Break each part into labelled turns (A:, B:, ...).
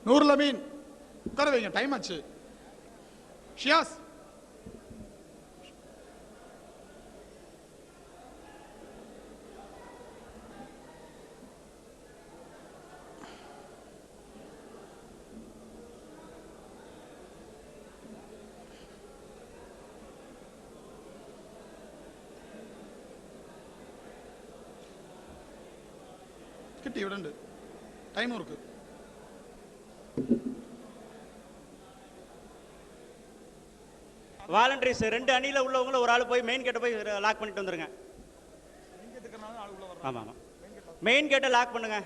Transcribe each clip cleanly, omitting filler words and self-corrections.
A: நூருல் அமீன் உட்கார வைங்க, டைம் ஆச்சு. ஷியாஸ் கிட்டி விடண்டு, டைமும் இருக்கு.
B: வாலண்டரிஸ் 2 அணியில் உள்ளவங்கள ஒரு ஆள் போய் மெயின் கேட்டை போய் லாக் பண்ணிட்டு வந்துருங்க. ஆமாம் ஆமாம், மெயின் கேட்டை லாக் பண்ணுங்க.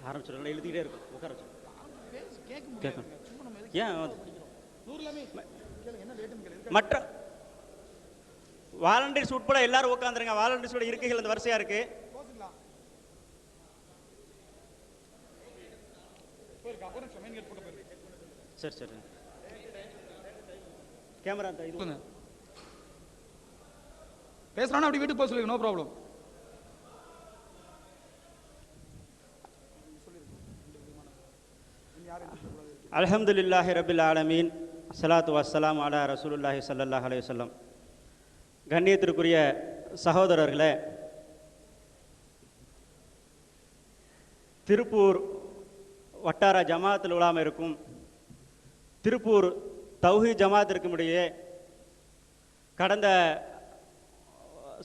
B: ஆரம்பிச்சிடல, எழுதிக்கிட்டே இருக்கும். உட்கார கேட்கணும். ஏன் மற்ற வாலண்டரிஸ் உட்பட எல்லாரும் உட்காந்துருங்க. வாலண்டரிஸோட இருக்கைகள் அந்த வரிசையா இருக்கு. சரி சரி, கேமரா
A: பேசுறானா அப்படி வீட்டுக்கு போக சொல்லுங்க, நோ ப்ராப்ளம்.
B: அல்ஹம்துலில்லாஹி ரபில் ஆலமீன், ஸலாத்து வஸ்ஸலாம் அலா ரசூலுல்லாஹி ஸல்லல்லாஹு அலைஹி வஸல்லம். கண்ணியத்திற்குரிய சகோதரர்களே, திருப்பூர் வட்டார ஜமாத்தில் உலாமா இருக்கும் திருப்பூர் தௌஹீத் ஜமாத்திற்கும் இடையே கடந்த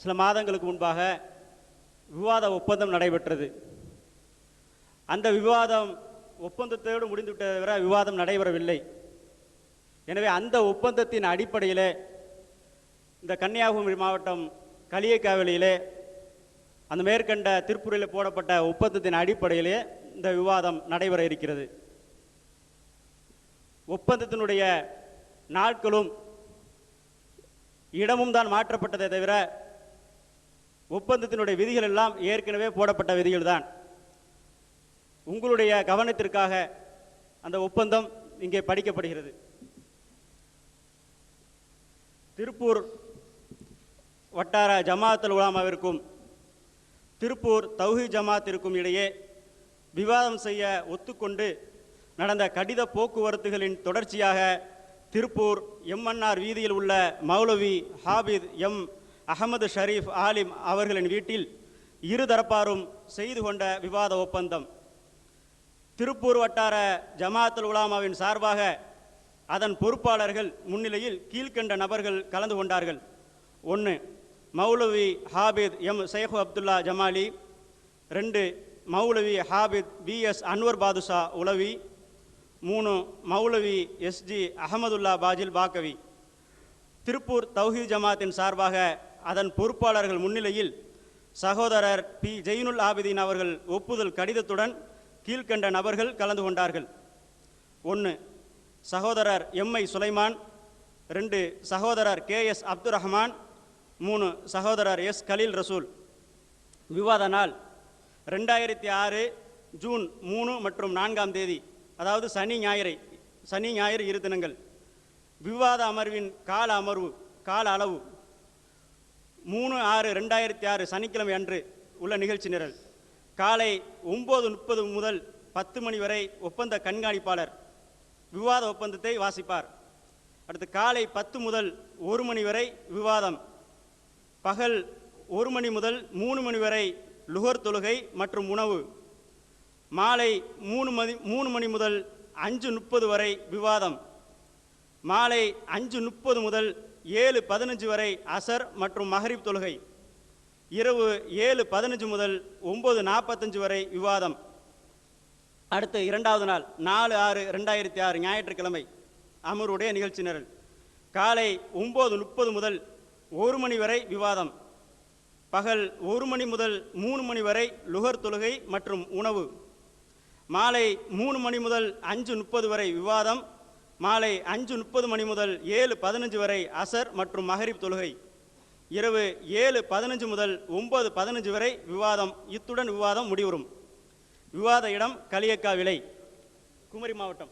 B: சில மாதங்களுக்கு முன்பாக விவாத ஒப்பந்தம் நடைபெற்றது. அந்த விவாதம் ஒப்பந்தத்தோடு முடிந்துவிட்டதை தவிர விவாதம் நடைபெறவில்லை. எனவே அந்த ஒப்பந்தத்தின் அடிப்படையில் இந்த கன்னியாகுமரி மாவட்டம் களியக்காவிலியிலே அந்த மேற்கண்ட திருப்பூரில் போடப்பட்ட ஒப்பந்தத்தின் அடிப்படையிலே இந்த விவாதம் நடைபெற இருக்கிறது. ஒப்பந்தத்தினுடைய நாட்களும் இடமும் தான் மாற்றப்பட்டதை தவிர ஒப்பந்தத்தினுடைய விதிகள் எல்லாம் ஏற்கனவே போடப்பட்ட விதிகள் தான். உங்களுடைய கவனத்திற்காக அந்த ஒப்பந்தம் இங்கே படிக்கப்படுகிறது. திருப்பூர் வட்டார ஜமாஅத்துல் உலமாவிற்கும் திருப்பூர் தௌஹீத் ஜமாத்திற்கும் இடையே விவாதம் செய்ய ஒத்துக்கொண்டு நடந்த கடித போக்குவரத்துகளின் தொடர்ச்சியாக திருப்பூர் எம்என்ஆர் வீதியில் உள்ள மௌலவி ஹாபித் எம் அகமது ஷரீஃப் ஆலிம் அவர்களின் வீட்டில் இருதரப்பாரும் செய்து கொண்ட விவாத ஒப்பந்தம். திருப்பூர் வட்டார ஜமாஅத்துல் உலமாவின் சார்பாக அதன் பொறுப்பாளர்கள் முன்னிலையில் கீழ்கண்ட நபர்கள் கலந்து கொண்டார்கள். 1, மௌலவி ஹாபித் எம் ஷேக் அப்துல்லா ஜமாலி. 2, மௌலவி ஹாபித் விஎஸ் அன்வர் பாதுஷா உலவி. 3, மௌலவி எஸ்ஜி அகமதுல்லா பாஜில் பாக்கவி. திருப்பூர் தௌஹீத் ஜமாத்தின் சார்பாக அதன் பொறுப்பாளர்கள் முன்னிலையில் சகோதரர் பி ஜெயினுல் ஆபிதீன் அவர்கள் ஒப்புதல் கடிதத்துடன் கீழ்கண்ட நபர்கள் கலந்து கொண்டார்கள். 1, சகோதரர் எம்ஐ சுலைமான். 2, சகோதரர் கேஎஸ் அப்துல் ரஹ்மான். 3, சகோதரர் எஸ் கலீல் ரசூல். விவாத நாள் 2006 ஜூன் 3 மற்றும் 4ஆம் தேதி, அதாவது சனி ஞாயிறு 2 தினங்கள். விவாத அமர்வின் கால அளவு 3/6/2006 சனிக்கிழமை அன்று உள்ள நிகழ்ச்சி நிரல். காலை 9:30 முதல் 10 மணி வரை ஒப்பந்த கண்காணிப்பாளர் விவாத ஒப்பந்தத்தை வாசிப்பார். அடுத்து காலை 10 முதல் 1 மணி வரை விவாதம். பகல் 1 மணி முதல் 3 மணி வரை லுகர் தொழுகை மற்றும் உணவு. மாலை 3 மணி முதல் 5:30 வரை விவாதம். மாலை 5:30 முதல் 7:15 வரை அசர் மற்றும் மஹரிப் தொழுகை. இரவு 7:15 முதல் 9:45 வரை விவாதம். அடுத்து 2வது நாள் 4/6/2006 ஞாயிற்றுக்கிழமை அமருடைய நிகழ்ச்சி நிரல். காலை 9:30 முதல் 1 மணி வரை விவாதம். பகல் 1 மணி முதல் 3 மணி வரை லுகர் தொழுகை மற்றும் உணவு. மாலை 3 மணி முதல் 5:30 வரை விவாதம். மாலை 5:30 மணி முதல் 7:15 வரை அசர் மற்றும் மஹரிப் தொழுகை. இரவு 7:15 முதல் 9:15 வரை விவாதம். இத்துடன் விவாதம் முடிவுறும். விவாத இடம் களியக்காவிளை, குமரி மாவட்டம்.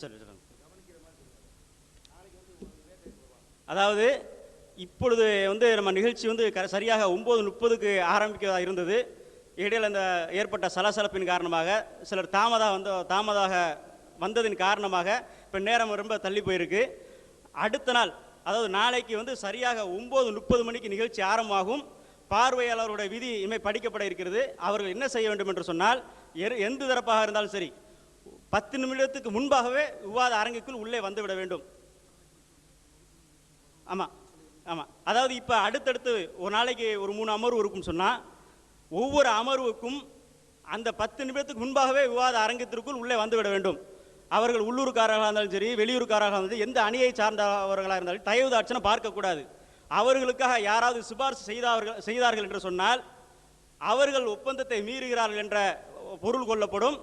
B: சரி. அதாவது இப்பொழுது நம்ம நிகழ்ச்சி சரியாக 9:30க்கு ஆரம்பிக்கிறதா இருந்தது. இடையில் இந்த ஏற்பட்ட சலசலப்பின் காரணமாக சிலர் தாமதாக வந்ததின் காரணமாக இப்போ நேரம் ரொம்ப தள்ளி போயிருக்கு. அடுத்த நாள், அதாவது நாளைக்கு சரியாக 9:30 மணிக்கு நிகழ்ச்சி ஆரம்பமாகும். பார்வையாளருடைய விதி இனிமேல் படிக்கப்பட இருக்கிறது. அவர்கள் என்ன செய்ய வேண்டும் என்று சொன்னால், எந்த தரப்பாக இருந்தாலும் சரி 10 நிமிடத்துக்கு முன்பாகவே விவாத அரங்குக்குள் உள்ளே வந்துவிட வேண்டும். ஆமாம் ஆமாம். அதாவது இப்போ அடுத்தடுத்து ஒரு நாளைக்கு ஒரு 3 அமர்வு இருக்குன்னு சொன்னால், ஒவ்வொரு அமர்வுக்கும் அந்த 10 நிமிடத்துக்கு முன்பாகவே விவாத அரங்கத்திற்குள் உள்ளே வந்துவிட வேண்டும். அவர்கள் உள்ளூர்காரர்களாக இருந்தாலும் சரி, வெளியூர்காரர்களாக இருந்தாலும் எந்த அணியை சார்ந்தவர்களாக இருந்தாலும் தயவுதாட்சணை பார்க்கக்கூடாது. அவர்களுக்காக யாராவது சிபாரிசு செய்தார்கள் என்று சொன்னால் அவர்கள் ஒப்பந்தத்தை மீறுகிறார்கள் என்ற பொருள் கொள்ளப்படும்.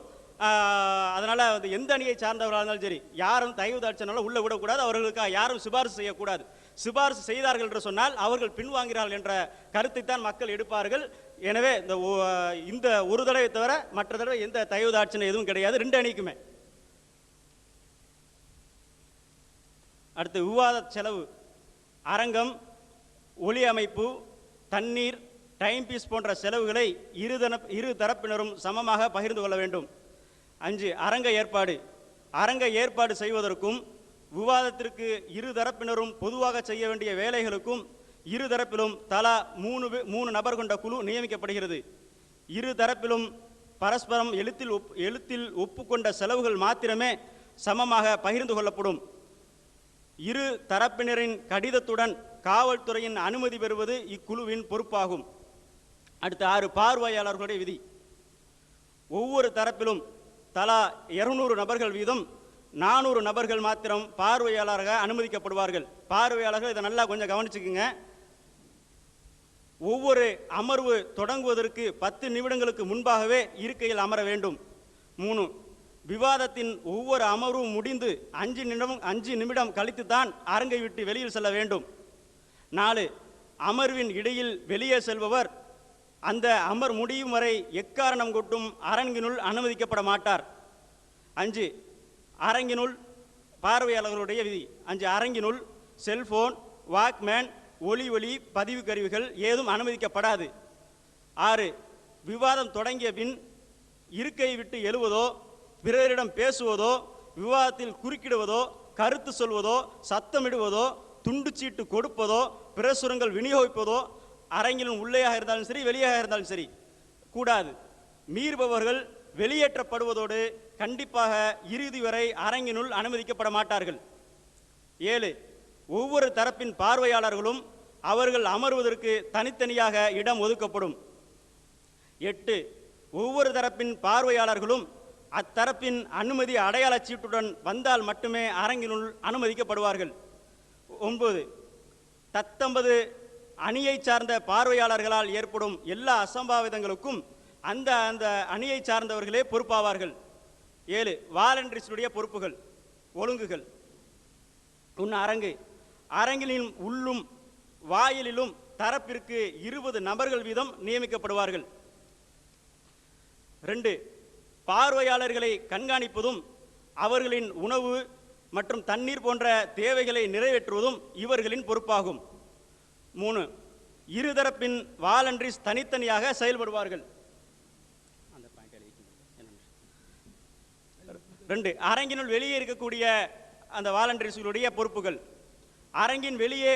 B: அதனால் எந்த அணியை சார்ந்தவர்களாக இருந்தாலும் சரி யாரும் தயவுதாட்சணால உள்ளே விடக்கூடாது. அவர்களுக்காக யாரும் சிபாரிசு செய்யக்கூடாது. சிபாரிசு செய்தார்கள் என்று சொன்னால் அவர்கள் பின்வாங்கிறார்கள் என்ற கருத்தை தான் மக்கள் எடுப்பார்கள். எனவே இந்த ஒரு தடவை தவிர மற்ற தடவை எந்த தயவுதாட்சணை எதுவும் கிடையாது 2 அணிக்குமே. அடுத்து விவாத செலவு, அரங்கம், ஒலி அமைப்பு, தண்ணீர், டைம் பீஸ் போன்ற செலவுகளை இரு தரப்பினரும் சமமாக பகிர்ந்து கொள்ள வேண்டும். 5 அரங்க ஏற்பாடு செய்வதற்கும் விவாதத்திற்கு இரு தரப்பினரும் பொதுவாக செய்ய வேண்டிய வேலைகளுக்கும் இரு தரப்பிலும் தலா 3 நபர் கொண்ட குழு நியமிக்கப்படுகிறது. இரு தரப்பிலும் பரஸ்பரம் எழுத்தில் ஒப்புக்கொண்ட செலவுகள் மாத்திரமே சமமாக பகிர்ந்து கொள்ளப்படும். இரு தரப்பினரின் கடிதத்துடன் காவல்துறையின் அனுமதி பெறுவது இக்குழுவின் பொறுப்பாகும். அடுத்த 6 பார்வையாளர்களுடைய விதி. ஒவ்வொரு தரப்பிலும் தலா 200 நபர்கள் வீதம் 400 நபர்கள் மாத்திரம் பார்வையாளராக அனுமதிக்கப்படுவார்கள். பார்வையாளர்கள் இதை நல்லா கொஞ்சம் கவனிச்சுக்குங்க. ஒவ்வொரு அமர்வு தொடங்குவதற்கு 10 நிமிடங்களுக்கு முன்பாகவே இருக்கையில் அமர வேண்டும். 3 விவாதத்தின் ஒவ்வொரு அமர்வும் முடிந்து 5 நிமிடம் கழித்து தான் அரங்கை விட்டு வெளியில் செல்ல வேண்டும். 4 அமர்வின் இடையில் வெளியே செல்பவர் அந்த அமர் முடியும் வரை எக்காரணம் கொண்டும் அரங்கினுள் அனுமதிக்கப்பட மாட்டார். 5 அரங்கினுள் பார்வையாளர்களுடைய விதி. 5 அரங்கினுள் செல்போன், வாக்மேன், ஒலி பதிவு கருவிகள் ஏதும் அனுமதிக்கப்படாது. 6 விவாதம் தொடங்கிய பின் இருக்கை விட்டு எழுவதோ, பிறரிடம் பேசுவதோ, விவாதத்தில் குறுக்கிடுவதோ, கருத்து சொல்வதோ, சத்தமிடுவதோ, துண்டுச்சீட்டு கொடுப்பதோ, பிரசுரங்கள் விநியோகிப்பதோ அரங்கிலும் உள்ளேயாக இருந்தாலும் சரி வெளியாக இருந்தாலும் சரி கூடாது. மீறுபவர்கள் வெளியேற்றப்படுவதோடு கண்டிப்பாக இறுதி வரை அரங்கினுள் அனுமதிக்கப்பட மாட்டார்கள். 7 ஒவ்வொரு தரப்பின் பார்வையாளர்களும் அவர்கள் அமர்வதற்கு தனித்தனியாக இடம் ஒதுக்கப்படும். 8 ஒவ்வொரு தரப்பின் பார்வையாளர்களும் அத்தரப்பின் அனுமதி அடையாள சீட்டுடன் வந்தால் மட்டுமே அரங்கினுள் அனுமதிக்கப்படுவார்கள். 9 தத்தம்பது அணியை சார்ந்த பார்வையாளர்களால் ஏற்படும் எல்லா அசம்பாவிதங்களுக்கும் அந்த அணியை சார்ந்தவர்களே பொறுப்பாவார்கள். 7 வாலண்டரிஸ்டுடைய பொறுப்புகள், ஒழுங்குகள். அரங்கிலும் உள்ளும் வாயிலிலும் தரப்பிற்கு 20 நபர்கள் வீதம் நியமிக்கப்படுவார்கள். 2 பார்வையாளர்களை கண்காணிப்பதும் அவர்களின் உணவு மற்றும் தண்ணீர் போன்ற தேவைகளை நிறைவேற்றுவதும் இவர்களின் பொறுப்பாகும். 3 இருதரப்பின் வாலண்டரிஸ் தனித்தனியாக செயல்படுவார்கள். 2 அரங்கினுள் வெளியே இருக்கக்கூடிய அந்த வாலண்டரிஸ்களுடைய பொறுப்புகள். அரங்கின் வெளியே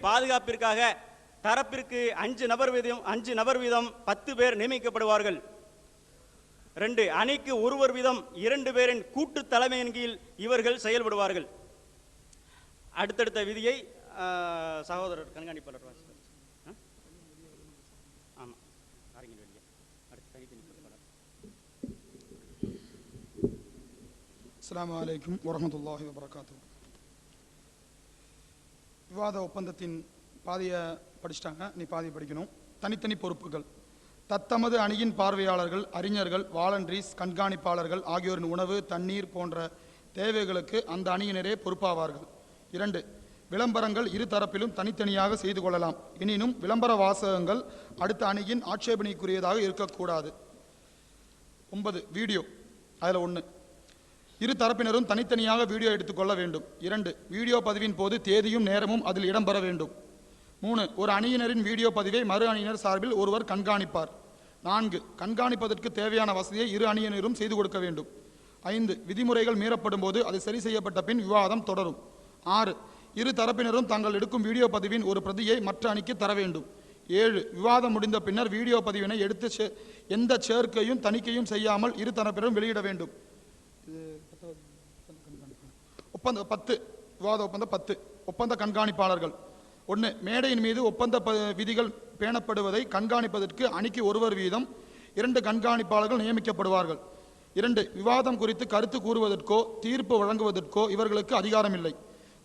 B: பாதுகாப்பிற்காக தரப்பிற்கு 5 நபர் வீதம் 10 பேர் நியமிக்கப்படுவார்கள். 2 அணிக்கு ஒருவர் வீதம் 2 பேரின் கூட்டு தலைமையின் கீழ் இவர்கள் செயல்படுவார்கள். அடுத்தடுத்த விதியை சகோதரர் கண்காணிப்பாளர் வாசிப்பார். ஆமாம், அரங்கின் வெளியே அடுத்து தனித்தனி பொறுப்பாளர்.
A: அஸ்ஸலாமு அலைக்கும் வரஹ்மத்துல்லாஹி வபரகாத்துஹு. விவாத ஒப்பந்தத்தின் பாதியை படிச்சிட்டாங்க, நீ பாதி படிக்கணும். தனித்தனி பொறுப்புகள். தத்தமது அணியின் பார்வையாளர்கள், அறிஞர்கள், வாலண்டரிஸ், கண்காணிப்பாளர்கள் ஆகியோரின் உணவு, தண்ணீர் போன்ற தேவைகளுக்கு அந்த அணியினரே பொறுப்பாவார்கள். 2 விளம்பரங்கள் இரு தரப்பிலும் தனித்தனியாக செய்து கொள்ளலாம். எனினும் விளம்பர வாசகங்கள் அடுத்த அணியின் ஆட்சேபனைக்குரியதாக இருக்கக்கூடாது. 9. வீடியோ. அதில் 1, இரு தரப்பினரும் தனித்தனியாக வீடியோ எடுத்துக்கொள்ள வேண்டும். 2, வீடியோ பதிவின் போது தேதியும் நேரமும் அதில் இடம்பெற வேண்டும். 3, ஒரு அணியினரின் வீடியோ பதிவை மறு அணியினர் சார்பில் ஒருவர் கண்காணிப்பார். 4, கண்காணிப்பதற்கு தேவையான வசதியை இரு அணியினரும் செய்து கொடுக்க வேண்டும். 5, விதிமுறைகள் மீறப்படும் போது அது சரி செய்யப்பட்ட பின் விவாதம் தொடரும். 6, இரு தரப்பினரும் தாங்கள் எடுக்கும் வீடியோ பதிவின் ஒரு பிரதியை மற்ற அணிக்கு தர வேண்டும். 7, விவாதம் முடிந்த பின்னர் வீடியோ பதிவினை எடுத்து எந்த சேர்க்கையும் தணிக்கையும் செய்யாமல் இரு தரப்பினரும் வெளியிட வேண்டும். 10. விவாத ஒப்பந்தம். 10, ஒப்பந்த கண்காணிப்பாளர்கள். 1, மேடையின் மீது ஒப்பந்த விதிகள் பேணப்படுவதை கண்காணிப்பதற்கு அணிக்கு ஒருவர் வீதம் 2 கண்காணிப்பாளர்கள் நியமிக்கப்படுவார்கள். 2, விவாதம் குறித்து கருத்து கூறுவதற்கோ தீர்ப்பு வழங்குவதற்கோ இவர்களுக்கு அதிகாரம் இல்லை.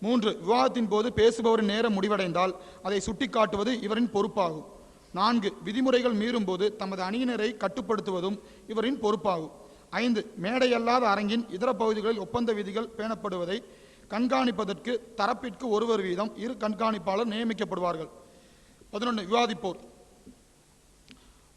A: 3, விவாதத்தின் போது பேசுபவரின் நேரம் முடிவடைந்தால் அதை சுட்டிக்காட்டுவது இவரின் பொறுப்பாகும். 4, விதிமுறைகள் மீறும் போது தமது அணியினரை கட்டுப்படுத்துவதும் இவரின் பொறுப்பாகும். 5, மேடையல்லாத அரங்கின் இதர பகுதிகளில் ஒப்பந்த விதிகள் பேணப்படுவதை கண்காணிப்பதற்கு தரப்பிற்கு ஒருவர் வீதம் 2 கண்காணிப்பாளர் நியமிக்கப்படுவார்கள். 11, விவாதிப்போர்.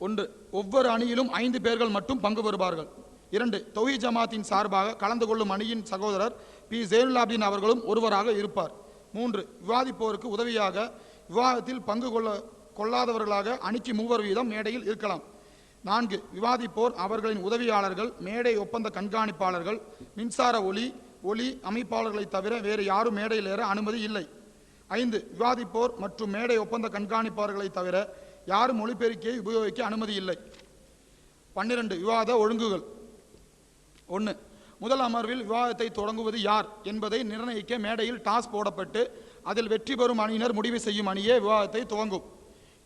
A: 1, ஒவ்வொரு அணியிலும் 5 பேர்கள் மட்டும் பங்கு பெறுவார்கள். 2, தௌஹீத் ஜமாத்தின் சார்பாக கலந்து கொள்ளும் அணியின் சகோதரர் பி. ஜெயினுலாப்தீன் அவர்களும் ஒருவராக இருப்பார். 3, விவாதிப்போருக்கு உதவியாக விவாதத்தில் பங்கு கொள்ளாதவர்களாக அணிக்கு 3 வீதம் மேடையில் இருக்கலாம். 4, விவாதிப்போர் அவர்களின் உதவியாளர்கள் மேடை ஒப்பந்த கண்காணிப்பாளர்கள் மின்சார ஒளி அமைப்பாளர்களை தவிர வேறு யாரும் மேடையில் ஏற அனுமதி இல்லை. 5, விவாதிப்போர் மற்றும் மேடை ஒப்பந்த கண்காணிப்பாளர்களை தவிர யாரும் ஒலிபெருக்கியை உபயோகிக்க அனுமதி இல்லை. 12, விவாத ஒழுங்குகள். 1, முதல் அமர்வில் விவாதத்தை தொடங்குவது யார் என்பதை நிர்ணயிக்க மேடையில் டாஸ் போடப்பட்டு அதில் வெற்றி பெறும் அணியினர் முடிவு செய்யும் அணியே விவாதத்தை துவங்கும்.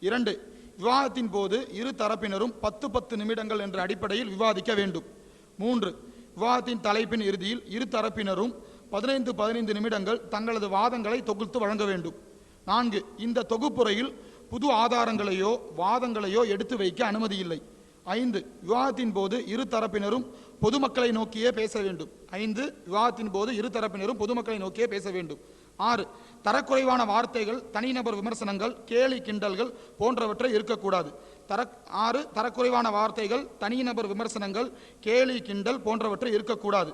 A: 2, விவாதத்தின் போது இரு தரப்பினரும் 10 நிமிடங்கள் என்ற அடிப்படையில் விவாதிக்க வேண்டும். 3, விவாதத்தின் தலைப்பின் இறுதியில் இரு தரப்பினரும் 15 நிமிடங்கள் தங்களது வாதங்களை தொகுத்து வழங்க வேண்டும். 4, இந்த தொகுப்புரையில் புது ஆதாரங்களையோ வாதங்களையோ எடுத்து வைக்க அனுமதி இல்லை. 5, விவாதத்தின் போது இரு தரப்பினரும் பொதுமக்களை நோக்கியே பேச வேண்டும். 5, விவாதத்தின் போது இரு தரப்பினரும் பொதுமக்களை நோக்கியே பேச வேண்டும். 6, தரக்குறைவான வார்த்தைகள், தனிநபர் விமர்சனங்கள், கேலி கிண்டல்கள் போன்றவற்றை இருக்கக்கூடாது. 6, தரக்குறைவான வார்த்தைகள், தனிநபர் விமர்சனங்கள், கேலி கிண்டல் போன்றவற்றை இருக்கக்கூடாது.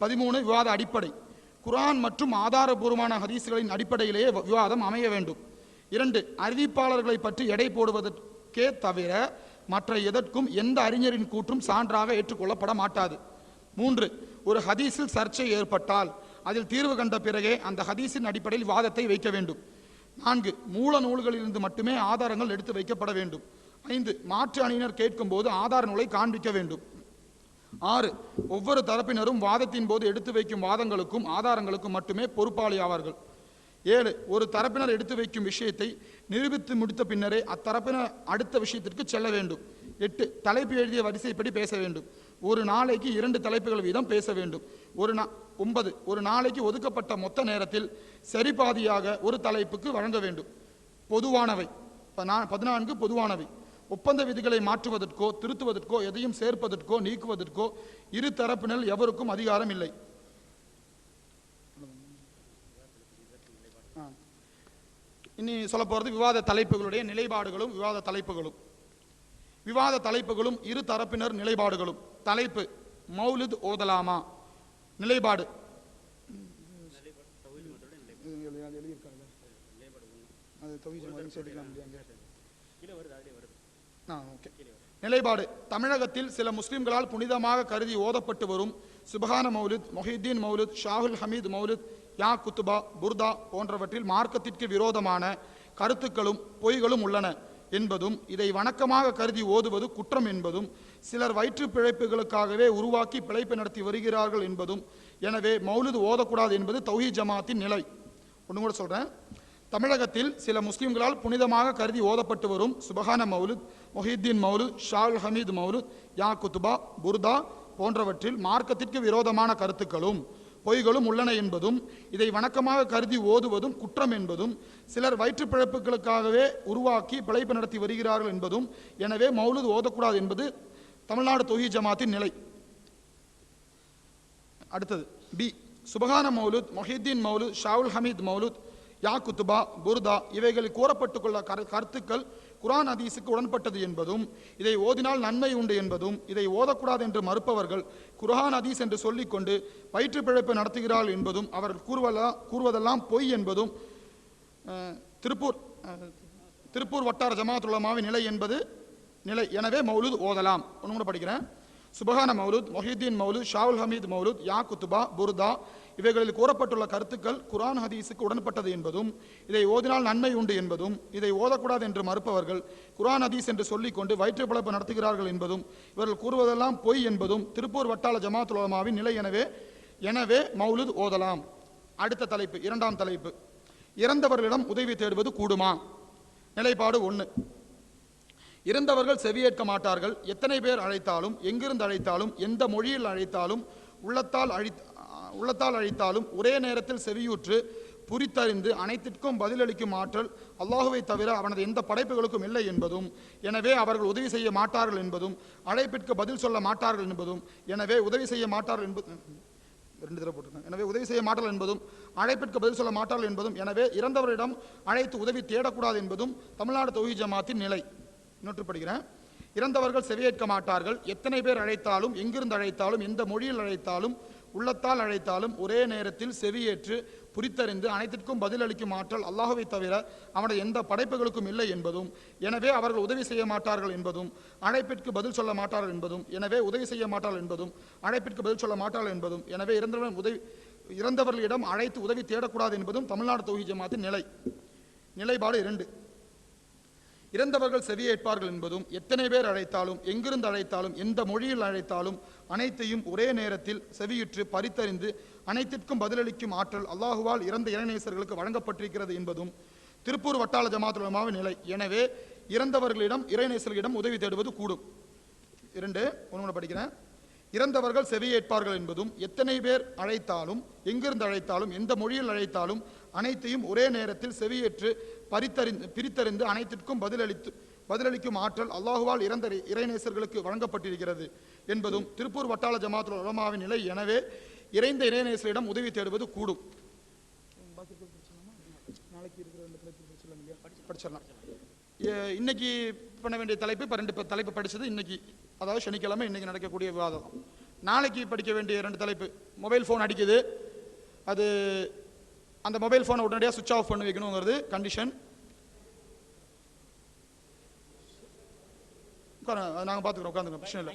A: 13, விவாத அடிப்படை. குர்ஆன் மற்றும் ஆதாரபூர்வமான ஹதீஸ்களின் அடிப்படையிலேயே விவாதம் அமைய வேண்டும். 2, அறிவிப்பாளர்களை பற்றி எடை போடுவதற்கே தவிர மற்ற எதற்கும் எந்த அறிஞரின் கூற்றும் சான்றாக ஏற்றுக்கொள்ளப்பட மாட்டாது. 3, ஒரு ஹதீஸில் சர்ச்சை ஏற்பட்டால் அதில் தீர்வு கண்ட பிறகே அந்த ஹதீஸின் அடிப்படையில் வாதத்தை வைக்க வேண்டும். 4, மூல நூல்களிலிருந்து மட்டுமே ஆதாரங்கள் எடுத்து வைக்கப்பட வேண்டும். 5, மாற்று அணியினர் கேட்கும் போது ஆதார நூலை காண்பிக்க வேண்டும். 6, ஒவ்வொரு தரப்பினரும் வாதத்தின் போது எடுத்து வைக்கும் வாதங்களுக்கும் ஆதாரங்களுக்கும் மட்டுமே பொறுப்பாளி ஆவார்கள். 7, ஒரு தரப்பினர் எடுத்து வைக்கும் விஷயத்தை நிரூபித்து முடித்த பின்னரே அத்தரப்பினர் அடுத்த விஷயத்திற்கு செல்ல வேண்டும். 8, தலைப்பு எழுதிய வரிசைப்படி பேச வேண்டும். ஒரு நாளைக்கு 2 தலைப்புகள் வீதம் பேச வேண்டும். 9, ஒரு நாளைக்கு ஒதுக்கப்பட்ட மொத்த நேரத்தில் சரிபாதியாக ஒரு தலைப்புக்கு வழங்க வேண்டும். பொதுவானவை. 14, பொதுவானவை. ஒப்பந்த விதிகளை மாற்றுவதற்கோ திருத்துவதற்கோ எதையும் சேர்ப்பதற்கோ நீக்குவதற்கோ இரு தரப்பினர் எவருக்கும் அதிகாரம் இல்லை. இனி சொல்ல போகிறது விவாத தலைப்புகளுடைய நிலைப்பாடுகளும் விவாத தலைப்புகளும். விவாத தலைப்புகளும் இரு தரப்பினர் நிலைப்பாடுகளும். தலைப்பு: மௌலித் ஓதலாமா? நிலைப்பாடு: நிலைப்பாடு: தமிழகத்தில் சில முஸ்லிம்களால் புனிதமாக கருதி ஓதப்பட்டு வரும் சுபஹான மௌலித், மொஹிதீன் மௌலித், ஷாஹுல் ஹமீத் மௌலித், யா குத்துபா, புர்தா போன்றவற்றில் மார்க்கத்திற்கு விரோதமான கருத்துக்களும் பொய்களும் உள்ளன என்பதும் இதை வணக்கமாக கருதி ஓதுவது குற்றம் என்பதும் சிலர் வயிற்று பிழைப்புகளுக்காகவே உருவாக்கி பிழைப்பு நடத்தி வருகிறார்கள் என்பதும் எனவே மௌலித் ஓதக்கூடாது என்பது தௌஹீத் ஜமாத்தின் நிலை. ஒன்று கூட சொல்கிறேன். தமிழகத்தில் சில முஸ்லிம்களால் புனிதமாக கருதி ஓதப்பட்டு வரும் சுபஹான மௌலித், மொஹிதீன் மௌலித், ஷாஹுல் ஹமீத் மௌலித், யா குத்துபா, புர்தா போன்றவற்றில் மார்க்கத்திற்கு விரோதமான கருத்துக்களும் பொய்களும் உள்ளன என்பதும் இதை வணக்கமாக கருதி ஓதுவதும் குற்றம் என்பதும் சிலர் வயிற்று பிழைப்புகளுக்காகவே உருவாக்கி பிழைப்பு நடத்தி வருகிறார்கள் என்பதும் எனவே மௌலித் ஓதக்கூடாது என்பது தமிழ்நாடு தௌஹீத் ஜமாத்தின் நிலை. அடுத்தது பி. சுபஹான மௌலித், மொஹிதீன் மௌலித், ஷாஹுல் ஹமீத் மௌலித், யா குத்துபா, புர்தா இவைகளில் கூறப்பட்டுள்ள கருத்துக்கள் குர்ஆன் ஹதீஸுக்கு உடன்பட்டது என்பதும், இதை ஓதினால் நன்மை உண்டு என்பதும், இதை ஓதக்கூடாது என்று மறுப்பவர்கள் குர்ஆன் ஹதீஸ் என்று சொல்லிக்கொண்டு வயிற்று பிழைப்பு நடத்துகிறார்கள் என்பதும், அவர்கள் கூறுவதெல்லாம் பொய் என்பதும் திருப்பூர் வட்டார ஜமாஅத்துல் உலமாவின் நிலை. எனவே மௌலூத் ஓதலாம். ஒன்று கூட படிக்கிறேன். சுபஹான மௌலூத், மொஹிதீன் மௌலூத், ஷாவுல் ஹமீத் மௌலூத், யா குத்துபா, புர்தா இவைகளில் கூறப்பட்டுள்ள கருத்துக்கள் குர்ஆன் ஹதீஸுக்கு உடன்பட்டது என்பதும், இதை ஓதினால் நன்மை உண்டு என்பதும், இதை ஓதக்கூடாது என்று மறுப்பவர்கள் குர்ஆன் ஹதீஸ் என்று சொல்லிக்கொண்டு வயிற்று பிழைப்பு நடத்துகிறார்கள் என்பதும், இவர்கள் கூறுவதெல்லாம் பொய் என்பதும் திருப்பூர் வட்டார ஜமாஅத்துல் உலமாவின் நிலை. எனவே மௌலூத் ஓதலாம். அடுத்த தலைப்பு, இரண்டாம் தலைப்பு, இறந்தவர்களிடம் உதவி தேடுவது கூடுமா? நிலைப்பாடு 1. இறந்தவர்கள் செவியேற்க மாட்டார்கள். எத்தனை பேர் அழைத்தாலும், எங்கிருந்து அழைத்தாலும், எந்த மொழியில் அழைத்தாலும், உள்ளத்தால் அழைத்தாலும் ஒரே நேரத்தில் செவியுற்று புரித்தறிந்து அனைத்திற்கும் பதிலளிக்கும் ஆற்றல் அல்லாஹுவை தவிர அவனது எந்த படைப்புகளுக்கும் இல்லை என்பதும், எனவே அவர்கள் உதவி செய்ய மாட்டார்கள் என்பதும், அழைப்பிற்கு பதில் சொல்ல மாட்டார்கள் என்பதும், எனவே உதவி செய்ய மாட்டார்கள் என்பதும், அழைப்பிற்கு பதில் சொல்ல மாட்டார்கள் என்பதும், எனவே இறந்தவரிடம் அழைத்து உதவி தேடக்கூடாது என்பதும் தமிழ்நாடு தௌஹீத் ஜமாத்தின் நிலை. இன்னொன்று படிக்கிறேன். இறந்தவர்கள் செவியேற்க மாட்டார்கள். எத்தனை பேர் அழைத்தாலும், எங்கிருந்து அழைத்தாலும், எந்த மொழியில் அழைத்தாலும், உள்ளத்தால் அழைத்தாலும் ஒரே நேரத்தில் செவியேற்று புரித்தறிந்து அனைத்திற்கும் பதிலளிக்கும் ஆற்றல் அல்லாஹுவை தவிர அவனது எந்த படைப்புகளுக்கும் இல்லை என்பதும், எனவே அவர்கள் உதவி செய்ய மாட்டார்கள் என்பதும், அழைப்பிற்கு பதில் சொல்ல மாட்டார்கள் என்பதும், எனவே உதவி செய்ய மாட்டார்கள் என்பதும், அழைப்பிற்கு பதில் சொல்ல மாட்டார்கள் என்பதும், எனவே இறந்தவர்களிடம் அழைத்து உதவி தேடக்கூடாது என்பதும் தமிழ்நாடு தௌஹீத் ஜமாத்தின் நிலைப்பாடு 2. இறந்தவர்கள் செவியேற்பார்கள் என்பதும், எத்தனை பேர் அழைத்தாலும், எங்கிருந்து அழைத்தாலும், எந்த மொழியில் அழைத்தாலும் அனைத்தையும் ஒரே நேரத்தில் செவியுற்று பரித்தறிந்து அனைத்திற்கும் பதிலளிக்கும் ஆற்றல் அல்லாஹுவால் இறந்த இறைநேசர்களுக்கு வழங்கப்பட்டிருக்கிறது என்பதும் திருப்பூர் வட்டார ஜமாஅத்துல் உலமாவின் நிலை. எனவே இறந்தவர்களிடம், இறைநேசர்களிடம் உதவி தேடுவது கூடும். 2. ஒன்று படிக்கிறேன். இறந்தவர்கள் செவியேற்பார்கள் என்பதும், எத்தனை பேர் அழைத்தாலும், எங்கிருந்து அழைத்தாலும், எந்த மொழியில் அழைத்தாலும் அனைத்தையும் ஒரே நேரத்தில் செவியேற்று பிரித்தறிந்து அனைத்திற்கும் பதிலளிக்கும் ஆற்றல் அல்லாஹுவால் இறந்த இறைநேசர்களுக்கு வழங்கப்பட்டிருக்கிறது என்பதும் திருப்பூர் வட்டார ஜமாஅத்துல் உலமாவின் நிலை. எனவே இறைந்த இறைநேசரிடம் உதவி தேடுவது கூடும். இன்னைக்கு பண்ண வேண்டிய தலைப்பு, இப்போ 2 தலைப்பு படிச்சது இன்னைக்கு, அதாவது சனிக்கிழமை இன்னைக்கு நடக்கக்கூடிய விவாதம். நாளைக்கு படிக்க வேண்டிய 2 தலைப்பு. மொபைல் ஃபோன் அடிக்குது, அது அந்த மொபைல் ஃபோனை உடனடியாக சுவிட்ச் ஆஃப் பண்ணி வைக்கணுங்கிறது கண்டிஷன். நாங்கள் பார்த்துக்கிறோம், உட்காந்துங்க, பிரச்சனை இல்லை.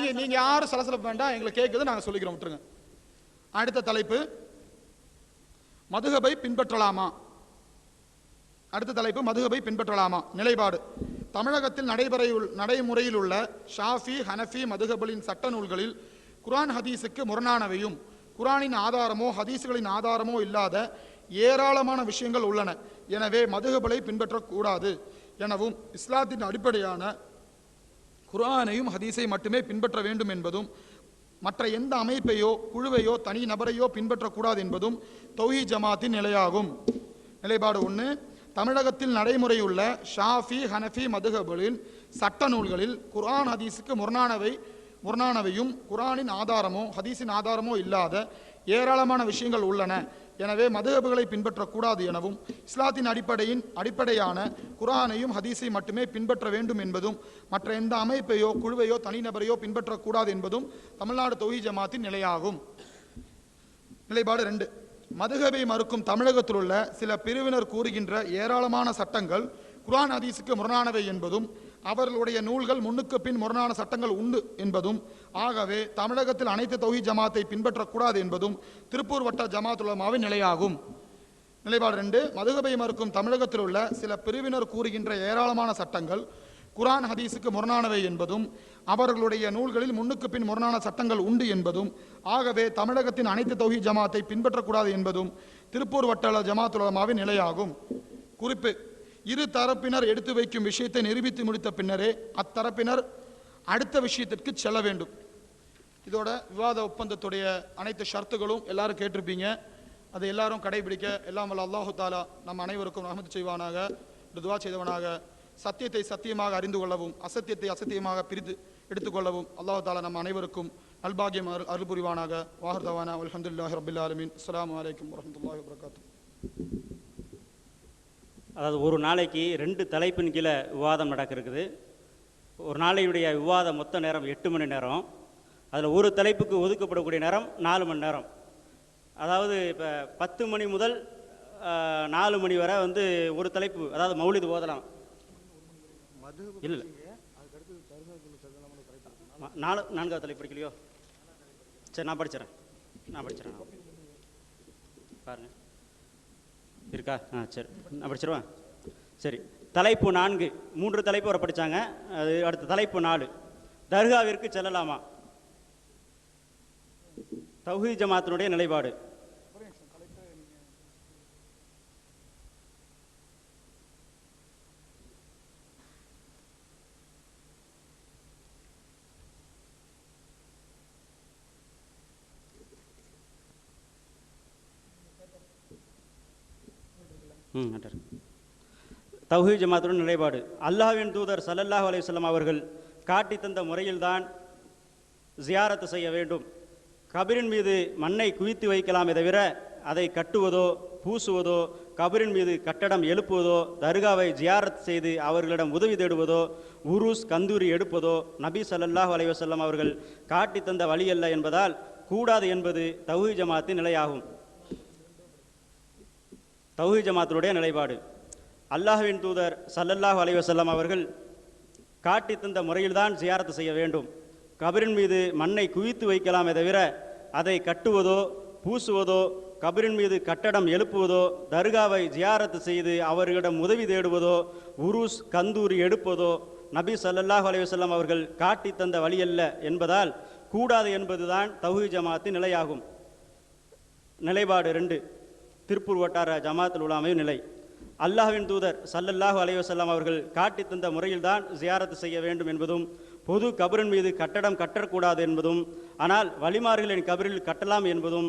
A: நீங்கள் யாரும் சலசலப்பு வேண்டாம், எங்களை கேட்குது, நாங்கள் சொல்லிக்கிறோம், விட்டுருங்க. அடுத்த தலைப்பு, மதுஹபை பின்பற்றலாமா? நிலைப்பாடு. தமிழகத்தில் நடைமுறையில் உள்ள ஷாஃபி, ஹனஃபி மதுஹபலின் சட்ட நூல்களில் குர்ஆன் ஹதீஸுக்கு முரணானவையும், குர்ஆனின் ஆதாரமோ ஹதீஸுகளின் ஆதாரமோ இல்லாத ஏராளமான விஷயங்கள் உள்ளன. எனவே மதுஹபலை பின்பற்றக்கூடாது எனவும், இஸ்லாத்தின் அடிப்படையான குர்ஆனையும் ஹதீஸை மட்டுமே பின்பற்ற வேண்டும் என்பதும், மற்ற எந்த அமைப்பையோ குழுவையோ தனி நபரையோ பின்பற்றக்கூடாது என்பதும் தௌஹீத் ஜமாத்தின் நிலையாகும். நிலைப்பாடு 1. தமிழகத்தில் நடைமுறையுள்ள ஷாஃபி, ஹனஃபி மதுஹபலின் சட்ட நூல்களில் குர்ஆன் ஹதீஸுக்கு முரணானவையும், குர்ஆனின் ஆதாரமோ ஹதீஸின் ஆதாரமோ இல்லாத ஏராளமான விஷயங்கள் உள்ளன. எனவே மதுஹபுகளை பின்பற்றக்கூடாது எனவும், இஸ்லாத்தின் அடிப்படையான குர்ஆனையும் ஹதீஸை மட்டுமே பின்பற்ற வேண்டும் என்பதும், மற்ற எந்த அமைப்பையோ குழுவையோ தனிநபரையோ பின்பற்றக்கூடாது என்பதும் தமிழ்நாடு தௌஹீத் ஜமாத்தின் நிலையாகும். நிலைப்பாடு 2. மதுஹபை மறுக்கும் தமிழகத்தில் உள்ள சில பிரிவினர் கூறுகின்ற ஏராளமான சட்டங்கள் குர்ஆன் ஹதீஸுக்கு முரணானவை என்பதும், அவர்களுடைய நூல்கள் முன்னுக்கு பின் முரணான சட்டங்கள் உண்டு என்பதும், ஆகவே தமிழகத்தில் அனைத்து தௌஹீத் ஜமாத்தை பின்பற்றக்கூடாது என்பதும் திருப்பூர் வட்ட ஜமாஅத்துல் உலமாவின் நிலையாகும். நிலைப்பாடு 2. மதுஹபை மறுக்கும் தமிழகத்தில் உள்ள சில பிரிவினர் கூறுகின்ற ஏராளமான சட்டங்கள் குர்ஆன் ஹதீஸுக்கு முரணானவை என்பதும், அவர்களுடைய நூல்களில் முன்னுக்கு பின் முரணான சட்டங்கள் உண்டு என்பதும், ஆகவே தமிழகத்தின் அனைத்து தௌஹீத் ஜமாத்தை பின்பற்றக்கூடாது என்பதும் திருப்பூர் வட்டார ஜமாஅத்துல் உலமாவின் நிலையாகும். குறிப்பு: இரு தரப்பினர் எடுத்து வைக்கும் விஷயத்தை நிரூபித்து முடித்த பின்னரே அத்தரப்பினர் அடுத்த விஷயத்திற்கு செல்ல வேண்டும். இதோட விவாத ஒப்பந்தத்துடைய அனைத்து ஷர்த்துகளும் எல்லாரும் கேட்டிருப்பீங்க. அதை எல்லாரும் கடைபிடிக்க எல்லாம் வல்ல அல்லாஹு தாலா நம் அனைவருக்கும் ரஹ்மத் செய்வானாக, துஆ செய்தவனாக. சத்தியத்தை சத்தியமாக அறிந்து கொள்ளவும், அசத்தியத்தை அசத்தியமாக பிரித்து எடுத்துக்கொள்ளவும் அல்லாஹு தாலா நம் அனைவருக்கும் நல்பாகியம் அருள் புரிவானாக. வாஹர் தவானா அல்ஹம்துலில்லாஹி ரப்பில் ஆலமீன். அஸ்ஸலாமு அலைக்கும் வரஹ்மத்துல்லாஹி வபரகாத்துஹு.
B: அதாவது ஒரு நாளைக்கு 2 தலைப்பின் கீழே விவாதம் நடக்க இருக்குது. ஒரு நாளையுடைய விவாத மொத்த நேரம் 8 மணி நேரம். அதில் ஒரு தலைப்புக்கு ஒதுக்கப்படக்கூடிய நேரம் 4 மணி நேரம். அதாவது இப்போ 10 மணி முதல் 4 மணி வரை வந்து ஒரு தலைப்பு, அதாவது மௌலிது ஓதலாம். இல்லை இல்லை, 4வது தலைப்பு படிக்கலையோ? சரி, நான் படிச்சிடறேன் பாருங்க, இருக்கா? சரி, நான் படிச்சிருவேன். சரி, தலைப்பு 4, 3 தலைப்பு வரை படித்தாங்க. அது அடுத்த தலைப்பு 4, தர்காவிற்கு செல்லலாமா? தௌஹீத் ஜமாத்தினுடைய நிலைப்பாடு. தௌஹீத் ஜமாத்துடன் நிலைப்பாடு. அல்லாஹ்வின் தூதர் ஸல்லல்லாஹு அலைஹி வஸல்லம் அவர்கள் காட்டி தந்த முறையில்தான் ஜியாரத்து செய்ய வேண்டும். கபரின் மீது மண்ணை குவித்து வைக்கலாமே தவிர அதை கட்டுவதோ பூசுவதோ, கபரின் மீது கட்டடம் எழுப்புவதோ, தர்காவை ஜியாரத் செய்து அவர்களிடம் உதவி தேடுவதோ, உருஸ் கந்தூரி எடுப்பதோ நபி ஸல்லல்லாஹு அலைஹி வஸல்லம் அவர்கள் காட்டி தந்த வழியல்ல என்பதால் கூடாது என்பது தௌஹீத் ஜமாத்தின் நிலையாகும். தௌஹீத் ஜமாத்தினுடைய நிலைப்பாடு. அல்லாஹ்வின் தூதர் ஸல்லல்லாஹு அலைஹி வஸல்லம் அவர்கள் காட்டி தந்த முறையில்தான் ஜியாரத்து செய்ய வேண்டும். கபரின் மீது மண்ணை குவித்து வைக்கலாமே தவிர அதை கட்டுவதோ பூசுவதோ, கபரின் மீது கட்டடம் எழுப்புவதோ, தர்காவை ஜியாரத்து செய்து அவர்களிடம் உதவி தேடுவதோ, உருஸ் கந்தூரி எடுப்பதோ நபி ஸல்லல்லாஹு அலைஹி வஸல்லம் அவர்கள் காட்டி தந்த வழியல்ல என்பதால் கூடாது என்பதுதான் தௌஹீத் ஜமாத்தின் நிலையாகும். நிலைப்பாடு 2, திருப்பூர் வட்டார ஜமாத்துல் உலமாவின் நிலை. அல்லாஹ்வின் தூதர் ஸல்லல்லாஹு அலைஹி வஸல்லம் அவர்கள் காட்டி தந்த முறையில்தான் ஜியாரத்து செய்ய வேண்டும் என்பதும், பொது கபரின் மீது கட்டடம் கட்டக்கூடாது என்பதும், ஆனால் வலிமார்களின் கபரில் கட்டலாம் என்பதும்,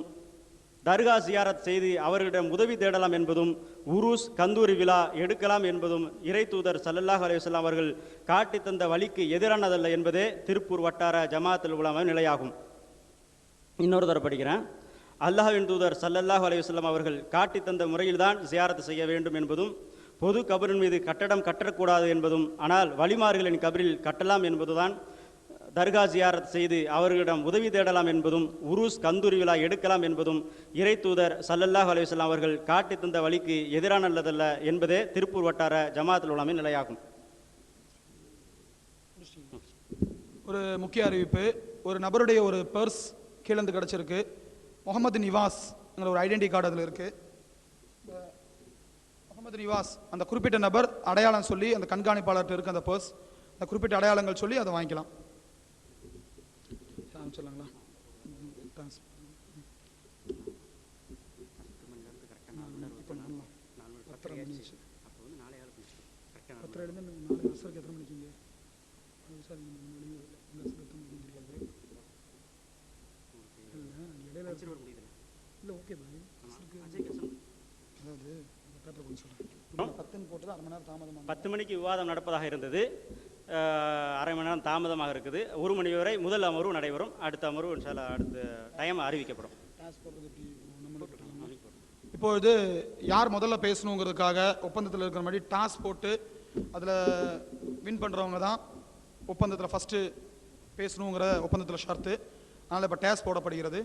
B: தர்கா ஜியாரத் செய்து அவர்களிடம் உதவி தேடலாம் என்பதும், உருஸ் கந்தூரி விழா எடுக்கலாம் என்பதும் இறை தூதர் ஸல்லல்லாஹு அலைஹி வஸல்லம் அவர்கள் காட்டி தந்த வழிக்கு எதிரானதல்ல என்பதே திருப்பூர் வட்டார ஜமாத்துல் உலமாவின் நிலையாகும். இன்னொரு தர படிக்கிறேன். அல்லாஹ்வின் தூதர் ஸல்லல்லாஹு அலைஹி வஸல்லம் அவர்கள் காட்டி தந்த முறையில்தான் ஜியாரத்து செய்ய வேண்டும் என்பதும், பொது கபரின் மீது கட்டடம் கட்டக்கூடாது என்பதும், ஆனால் வலிமார்களின் கபரில் கட்டலாம் என்பதுதான், தர்கா ஜியாரத் செய்து அவர்களிடம் உதவி தேடலாம் என்பதும், உருஸ் கந்தூரி விழா எடுக்கலாம் என்பதும் இறை தூதர் ஸல்லல்லாஹு அலைஹி வஸல்லம் அவர்கள் காட்டி தந்த வழிக்கு எதிரானதல்ல என்பதே திருப்பூர் வட்டார ஜமாத்துல் உலமாவின் நிலையாகும்.
A: ஒரு முக்கிய அறிவிப்பு. ஒரு நபருடைய ஒரு பர்ஸ் கீழந்து கிடச்சிருக்கு. முகமது நிவாஸ்ங்கிற ஒரு ஐடென்டி கார்டு அதில் இருக்குது. முகமது நிவாஸ் அந்த குறிப்பிட்ட நபர் அடையாளம் சொல்லி அந்த கண்காணிப்பாளர்கிட்ட இருக்குது அந்த பர்ஸ். அந்த குறிப்பிட்ட அடையாளங்கள் சொல்லி அதை வாங்கிக்கலாம். ஆரம்பிச்சிடலாங்களா?
B: பத்து மணிக்கு விவாதம் நடப்பதாக இருந்தது. அரை மணி நேரம் தாமதமாக இருக்குது. 1 மணி வரை முதல் அமர்வு நடைபெறும். அடுத்த அமர்வு இன்ஷால்லா அடுத்த டைம் அறிவிக்கப்படும்.
A: இப்பொழுது யார் முதல்ல பேசணுங்கிறதுக்காக ஒப்பந்தத்தில் இருக்கிற மாதிரி டாஸ் போட்டு அதில் வின் பண்ணுறவங்க தான் ஒப்பந்தத்தில் ஃபஸ்ட்டு பேசணுங்கிற ஒப்பந்தத்தில் ஷர்த்து. அதனால் இப்போ டேஸ் போடப்படுகிறது.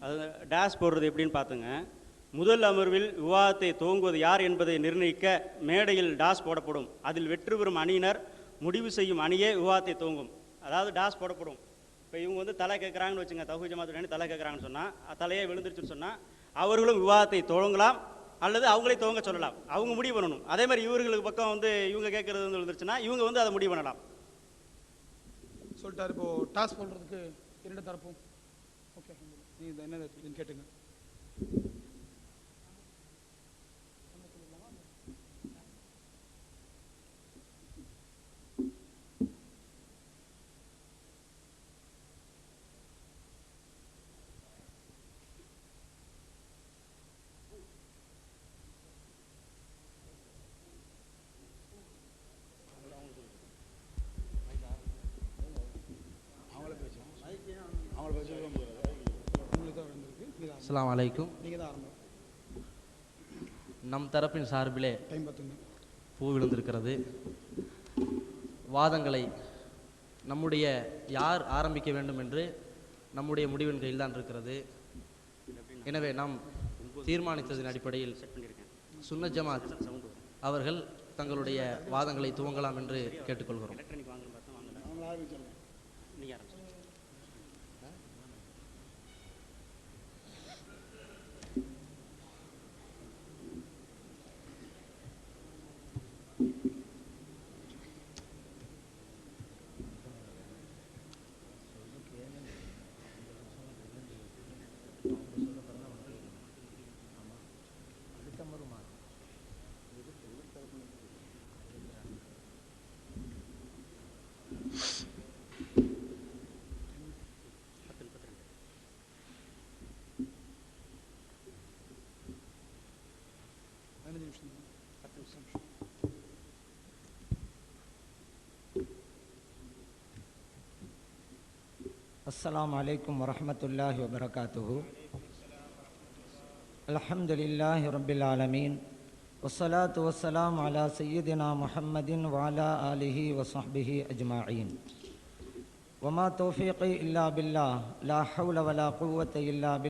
B: அது டேஷ் போடுறது எப்படின்னு பார்த்துங்க. முதல் அமர்வில் விவாதத்தை துவங்குவது யார் என்பதை நிர்ணயிக்க மேடையில் டாஸ் போடப்படும். அதில் வெற்றி பெறும் அணியினர் முடிவு செய்யும் அணியே விவாதத்தை துவங்கும். அதாவது டாஸ் போடப்படும். இப்போ இவங்க வந்து தலை கேட்குறாங்கன்னு வச்சுங்க, தௌஹீத் ஜமாத்துடைய தலை கேட்குறாங்கன்னு சொன்னால், தலையே விழுந்துருச்சுன்னு சொன்னால் அவர்களும் விவாதத்தை துவங்கலாம் அல்லது அவங்களே துவங்க சொல்லலாம். அவங்க முடிவு பண்ணணும். அதே மாதிரி இவர்களுக்கு பக்கம் வந்து இவங்க கேட்குறது வந்து விழுந்துருச்சுன்னா இவங்க வந்து அதை முடிவு பண்ணலாம்.
A: சொல்லிட்டாரு. இப்போது டாஸ் போடுறதுக்கு 2 தரப்பும் ஓகே, நீ என்ன கேட்டுங்க.
C: அஸ்ஸலாமு அலைக்கும்.
A: நீங்கள் தான் ஆரம்பம்.
C: நம் தரப்பின் சார்பிலே
A: டைம் பார்த்துங்க.
C: பூ விழுந்திருக்கிறது. வாதங்களை நம்முடைய யார் ஆரம்பிக்க வேண்டும் என்று நம்முடைய முடிவின் கையில் தான் இருக்கிறது. எனவே நாம் தீர்மானித்ததின் அடிப்படையில் சுன்னத் ஜமாத் அவர்கள் தங்களுடைய வாதங்களை துவங்கலாம் என்று கேட்டுக்கொள்கிறோம்.
D: अस्सलामु अलैकुम वरहमतुल्लाहि वबरकातुहु. अल्हम्दुलिल्लाहि रब्बिल आलमीन वस्सलातु वस्सलामु अला सय्यिदिना मुहम्मदिन व अला आलिहि व सहबिहि अजमाइन. वमा तौफीक़ी इल्ला बिल्लाह ला हौला वला कुव्वता इल्ला बिल्लाह.